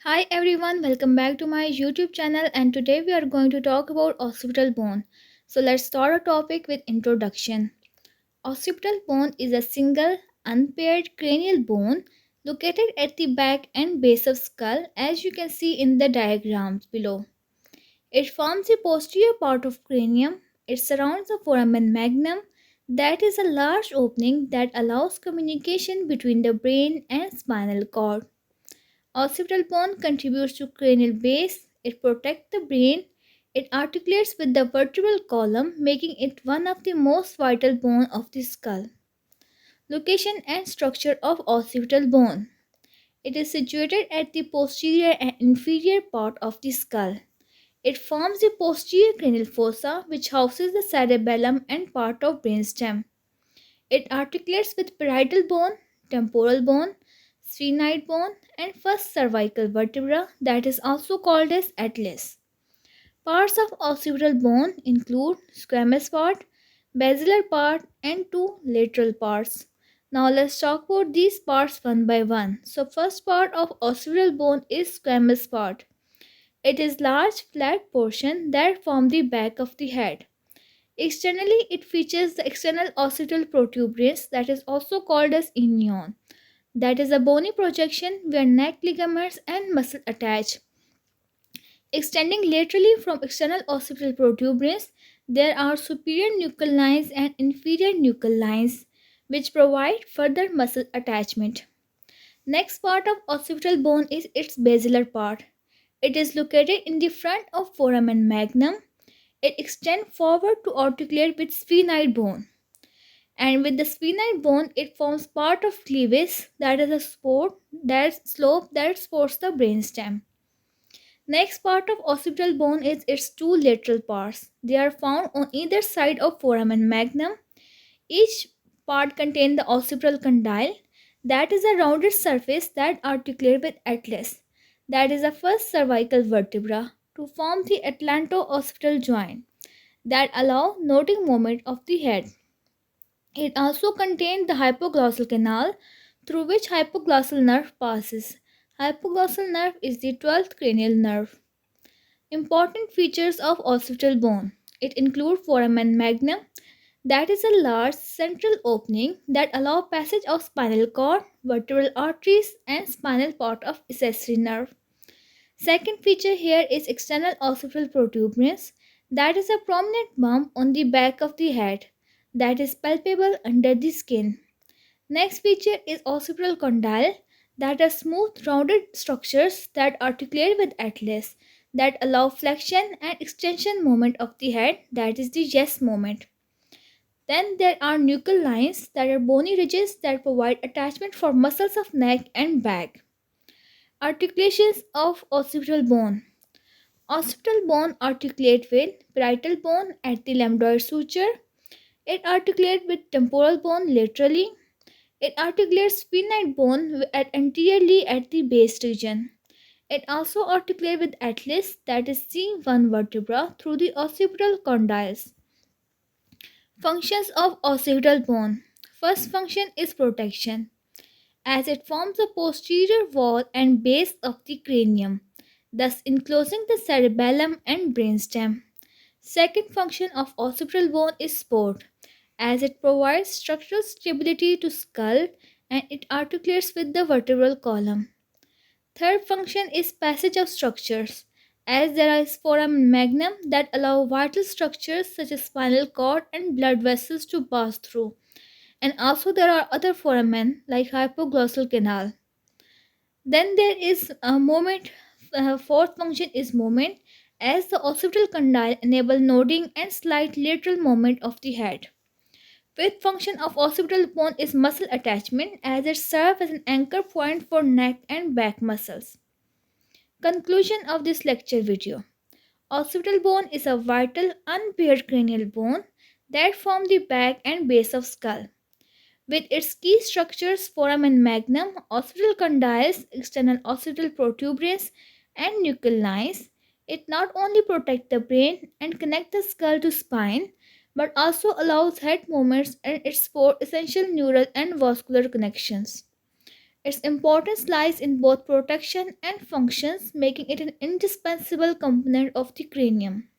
Hi everyone, welcome back to my YouTube channel and today we are going to talk about occipital bone. So let's start our topic with introduction. Occipital bone is a single unpaired cranial bone located at the back and base of skull as you can see in the diagrams below. It forms the posterior part of cranium. It surrounds the foramen magnum, that is a large opening that allows communication between the brain and spinal cord. Occipital bone contributes to cranial base, it protects the brain, it articulates with the vertebral column, making it one of the most vital bones of the skull. Location and structure of occipital bone. It is situated at the posterior and inferior part of the skull. It forms the posterior cranial fossa, which houses the cerebellum and part of brainstem. It articulates with parietal bone, temporal bone, sphenoid bone, and first cervical vertebra that is also called as atlas. Parts of occipital bone include squamous part, basilar part, and two lateral parts. Now let's talk about these parts one by one. So first part of occipital bone is squamous part. It is large flat portion that form the back of the head. Externally, it features the external occipital protuberance that is also called as inion. That is a bony projection where neck ligaments and muscle attach. Extending laterally from external occipital protuberance, there are superior nuchal lines and inferior nuchal lines which provide further muscle attachment. Next part of occipital bone is its basilar part. It is located in the front of foramen magnum. It extends forward to articulate with sphenoid bone. And with the sphenoid bone, it forms part of clevis, that is a slope that supports the brainstem. Next part of occipital bone is its two lateral parts. They are found on either side of foramen magnum. Each part contains the occipital condyle, that is a rounded surface that articulates with atlas, that is the first cervical vertebra, to form the atlanto-occipital joint that allow noting movement of the head. It also contains the hypoglossal canal through which hypoglossal nerve passes. Hypoglossal nerve is the 12th cranial nerve. Important features of occipital bone. It includes foramen magnum, that is a large central opening that allow passage of spinal cord, vertebral arteries, and spinal part of accessory nerve. Second feature here is external occipital protuberance, that is a prominent bump on the back of the head that is palpable under the skin. Next feature is occipital condyle, that are smooth rounded structures that articulate with atlas that allow flexion and extension movement of the head, that is the yes movement. Then there are nuchal lines, that are bony ridges that provide attachment for muscles of neck and back. Articulations of occipital bone. Occipital bone articulate with parietal bone at the lambdoid suture. It articulates with temporal bone laterally. It articulates sphenoid bone anteriorly at the base region. It also articulates with atlas, that is C1 vertebra, through the occipital condyles. Functions of occipital bone. First function is protection, as it forms the posterior wall and base of the cranium, thus enclosing the cerebellum and brainstem. Second function of occipital bone is support, as it provides structural stability to skull and it articulates with the vertebral column. Third function is passage of structures, as there is foramen magnum that allow vital structures such as spinal cord and blood vessels to pass through. And also there are other foramen like hypoglossal canal. Then there is a movement. Fourth function is movement, as the occipital condyle enable nodding and slight lateral movement of the head. Fifth function of occipital bone is muscle attachment, as it serves as an anchor point for neck and back muscles. Conclusion of this lecture video. Occipital bone is a vital unpaired cranial bone that form the back and base of skull. With its key structures foramen magnum, occipital condyles, external occipital protuberance, and nuchal lines, it not only protects the brain and connects the skull to spine, but also allows head movements and it supports essential neural and vascular connections. Its importance lies in both protection and functions, making it an indispensable component of the cranium.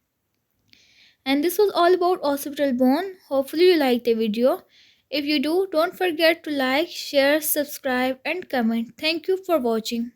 And this was all about occipital bone. Hopefully, you liked the video. If you do, don't forget to like, share, subscribe, and comment. Thank you for watching.